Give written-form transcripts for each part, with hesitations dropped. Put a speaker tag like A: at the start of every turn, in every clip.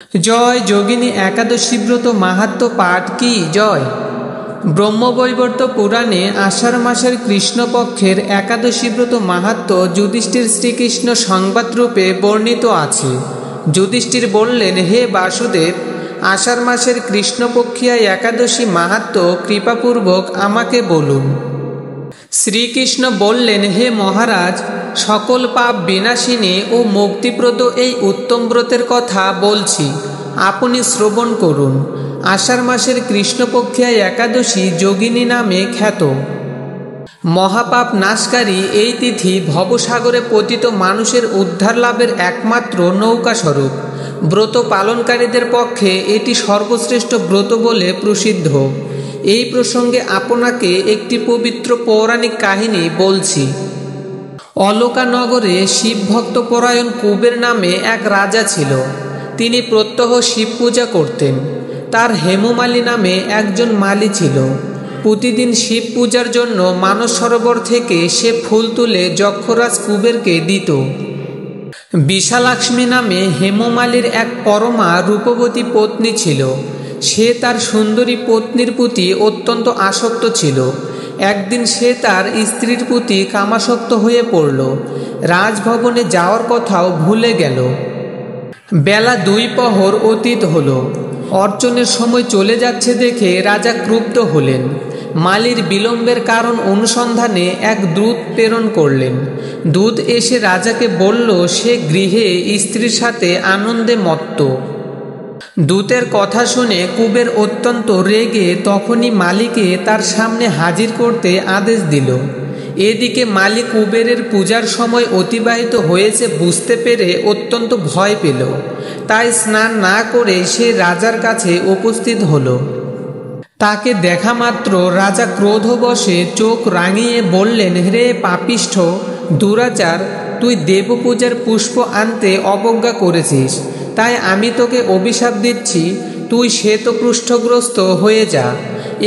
A: জয় যোগিনী একাদশী ব্রত মাহাত্ম্য পাঠ কি জয়। ব্রহ্মবৈবর্ত পুরাণে আষাঢ় মাসের কৃষ্ণপক্ষের একাদশী ব্রত মাহাত্ম্য যুধিষ্ঠির শ্রীকৃষ্ণ সংবাদরূপে বর্ণিত আছে। যুধিষ্ঠির বললেন, হে বাসুদেব, আষাঢ় মাসের কৃষ্ণপক্ষিয়া একাদশী মাহাত্ম্য কৃপাপূর্বক আমাকে বলুন। শ্রীকৃষ্ণ বললেন, হে মহারাজ, সকল পাপ বিনাশিনী ও মুক্তিপ্রদ এই উত্তম ব্রতের কথা বলছি, আপনি শ্রবণ করুন। আষাঢ় মাসের কৃষ্ণপক্ষিয়া একাদশী যোগিনী নামে খ্যাত। মহাপাপ নাশকারী এই তিথি ভবসাগরে পতিত মানুষের উদ্ধার লাভের একমাত্র নৌকাস্বরূপ। ব্রত পালনকারীদের পক্ষে এটি সর্বশ্রেষ্ঠ ব্রত বলে প্রসিদ্ধ। এই প্রসঙ্গে আপনাকে একটি পবিত্র পৌরাণিক কাহিনী বলছি। অলকানগরে শিবভক্তপরায়ণ কুবের নামে এক রাজা ছিল। তিনি প্রত্যহ শিব পূজা করতেন। তার হেমমালী নামে একজন মালী ছিল। প্রতিদিন শিব পূজার জন্য মানস সরোবর থেকে সে ফুল তুলে যক্ষরাজ কুবেরকে দিত। বিশালাক্ষ্মী নামে হেমমালীর এক পরমা রূপবতী পত্নী ছিল। সে তার সুন্দরী পত্নীর প্রতি অত্যন্ত আসক্ত ছিল। একদিন সে তার স্ত্রীর প্রতি কামাসক্ত হয়ে পড়ল। রাজভবনে যাওয়ার কথাও ভুলে গেল। বেলা 2 প্রহর অতীত হল। অর্চনের সময় চলে যাচ্ছে দেখে রাজা ক্রুব্ধ হলেন। মালীর বিলম্বের কারণ অনুসন্ধানে এক দূত প্রেরণ করলেন। দূত এসে রাজাকে বলল সে গৃহে স্ত্রীর সাথে আনন্দে মত্ত। দূতের কথা শুনে কুবের অত্যন্ত রেগে তখনই মালীকে তার সামনে হাজির করতে আদেশ দিল। এদিকে মালী কুবেরের পূজার সময় অতিবাহিত হয়েছে বুঝতে পেরে অত্যন্ত ভয় পেল। তাই স্নান না করে সে রাজার কাছে উপস্থিত হল। তাকে দেখা মাত্র রাজা ক্রোধবশে চোখ রাঙিয়ে বললেন, হে পাপিষ্ঠ দুরাচার, তুই দেবপূজার পুষ্প আনতে অবজ্ঞা করেছিস। তাই আমি তোকে অভিশাপ দিচ্ছি, তুই শ্বেতপৃষ্ঠগ্রস্ত হয়ে যা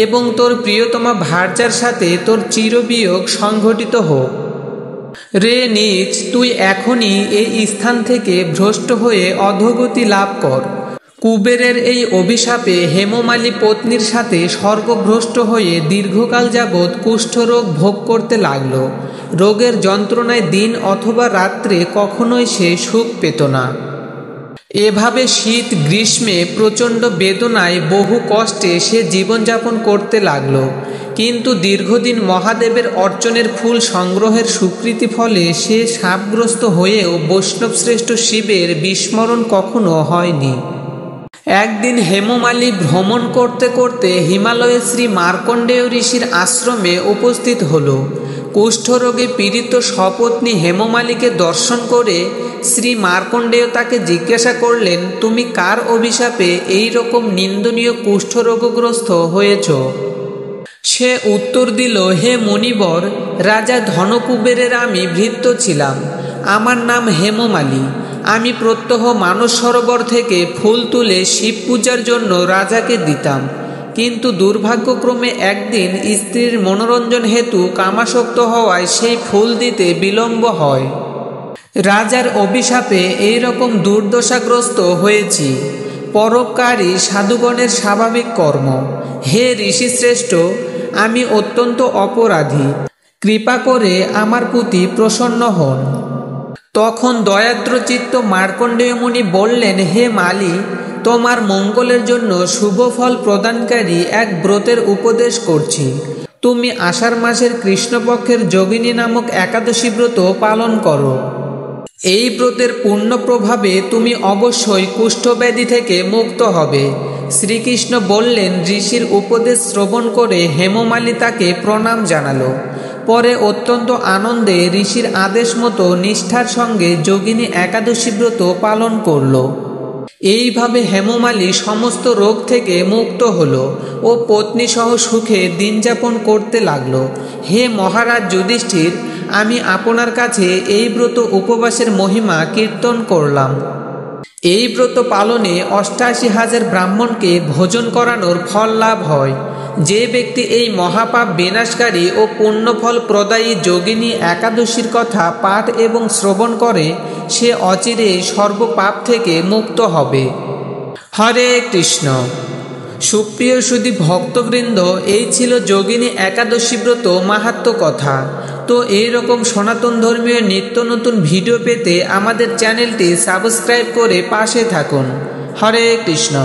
A: এবং তোর প্রিয়তমা ভার্যার সাথে তোর চিরবিয়োগ সংঘটিত হোক। রে নীচ, তুই এখনই এই স্থান থেকে ভ্রষ্ট হয়ে অধোগতি লাভ কর। কুবেরের এই অভিশাপে হেমমালী পত্নীর সাথে স্বর্গভ্রষ্ট হয়ে দীর্ঘকাল যাবৎ কুষ্ঠরোগ ভোগ করতে লাগল। রোগের যন্ত্রণায় দিন অথবা রাত্রে কখনোই সে সুখ পেত না। এভাবে শীত গ্রীষ্মে প্রচণ্ড বেদনায় বহু কষ্টে সে জীবনযাপন করতে লাগল। কিন্তু দীর্ঘদিন মহাদেবের অর্চনের ফুল সংগ্রহের স্বীকৃতি ফলে সে শাপগ্রস্ত হয়েও বৈষ্ণবশ্রেষ্ঠ শিবের বিস্মরণ কখনো হয়নি। একদিন হেমমালী ভ্রমণ করতে করতে হিমালয়ে শ্রী মার্কণ্ডেয় ঋষির আশ্রমে উপস্থিত হল। কুষ্ঠরোগে পীড়িত সপত্নী হেমমালীকে দর্শন করে শ্রী মার্কণ্ডেয় তাকে জিজ্ঞাসা করলেন, তুমি কার অভিশাপে এই রকম নিন্দনীয় কুষ্ঠরোগগ্রস্ত হয়েছ? সে উত্তর দিল, হে মুনিবর, রাজা ধনকুবেরের আমি ভৃত্য ছিলাম। আমার নাম হেমমালী। আমি প্রত্যহ মানস সরোবর থেকে ফুল তুলে শিব পূজার জন্য রাজাকে দিতাম। কিন্তু দুর্ভাগ্যক্রমে একদিন স্ত্রীর মনোরঞ্জন হেতু কামাসক্ত হওয়ায় সেই ফুল দিতে বিলম্ব হয়। রাজার অভিশাপে এই রকম দুর্দশাগ্রস্ত হয়েছি। পরোপকারী সাধুগণের স্বাভাবিক কর্ম। হে ঋষিশ্রেষ্ঠ, আমি অত্যন্ত অপরাধী। কৃপা করে আমার প্রতি প্রসন্ন হন। তখন দয়াদ্রচিত্ত মার্কণ্ডেয় মুনি বললেন, হে মালী, তোমার মঙ্গলের জন্য শুভ ফল প্রদানকারী এক ব্রতের উপদেশ করছি। তুমি আষাঢ় মাসের কৃষ্ণপক্ষের যোগিনী নামক একাদশী ব্রত পালন করো। এই ব্রতের পূর্ণ প্রভাবে তুমি অবশ্যই কুষ্ঠব্যাধি থেকে মুক্ত হবে। শ্রীকৃষ্ণ বললেন। ঋষির উপদেশ শ্রবণ করে হেমমালী তাকে প্রণাম জানালো। পরে অত্যন্ত আনন্দে ঋষির আদেশ মতো নিষ্ঠার সঙ্গে যোগিনী একাদশী ব্রত পালন করল। এইভাবে হেমমালী সমস্ত রোগ থেকে মুক্ত হল ও পত্নীসহ সুখে দিনযাপন করতে লাগল। হে মহারাজ যুধিষ্ঠির, আমি আপনার কাছে এই ব্রত উপবাসের মহিমা কীর্তন করলাম। এই ব্রত পালনে ৮৮,০০০ ব্রাহ্মণকে ভোজন করানোর ফল লাভ হয়। যে ব্যক্তি এই মহাপাপ বিনাশকারী ও পুণ্যফল প্রদায়ী যোগিনী একাদশীর কথা পাঠ এবং শ্রবণ করে সে অচিরেই সর্বপাপ থেকে মুক্ত হবে। হরে কৃষ্ণ। সুপ্রিয় সুধী ভক্তবৃন্দ, এই ছিল যোগিনী একাদশী ব্রত মাহাত্ম্য কথা। তো এইরকম সনাতন ধর্মীয় নিত্য নতুন ভিডিও পেতে আমাদের চ্যানেলটি সাবস্ক্রাইব করে পাশে থাকুন। হরে কৃষ্ণ।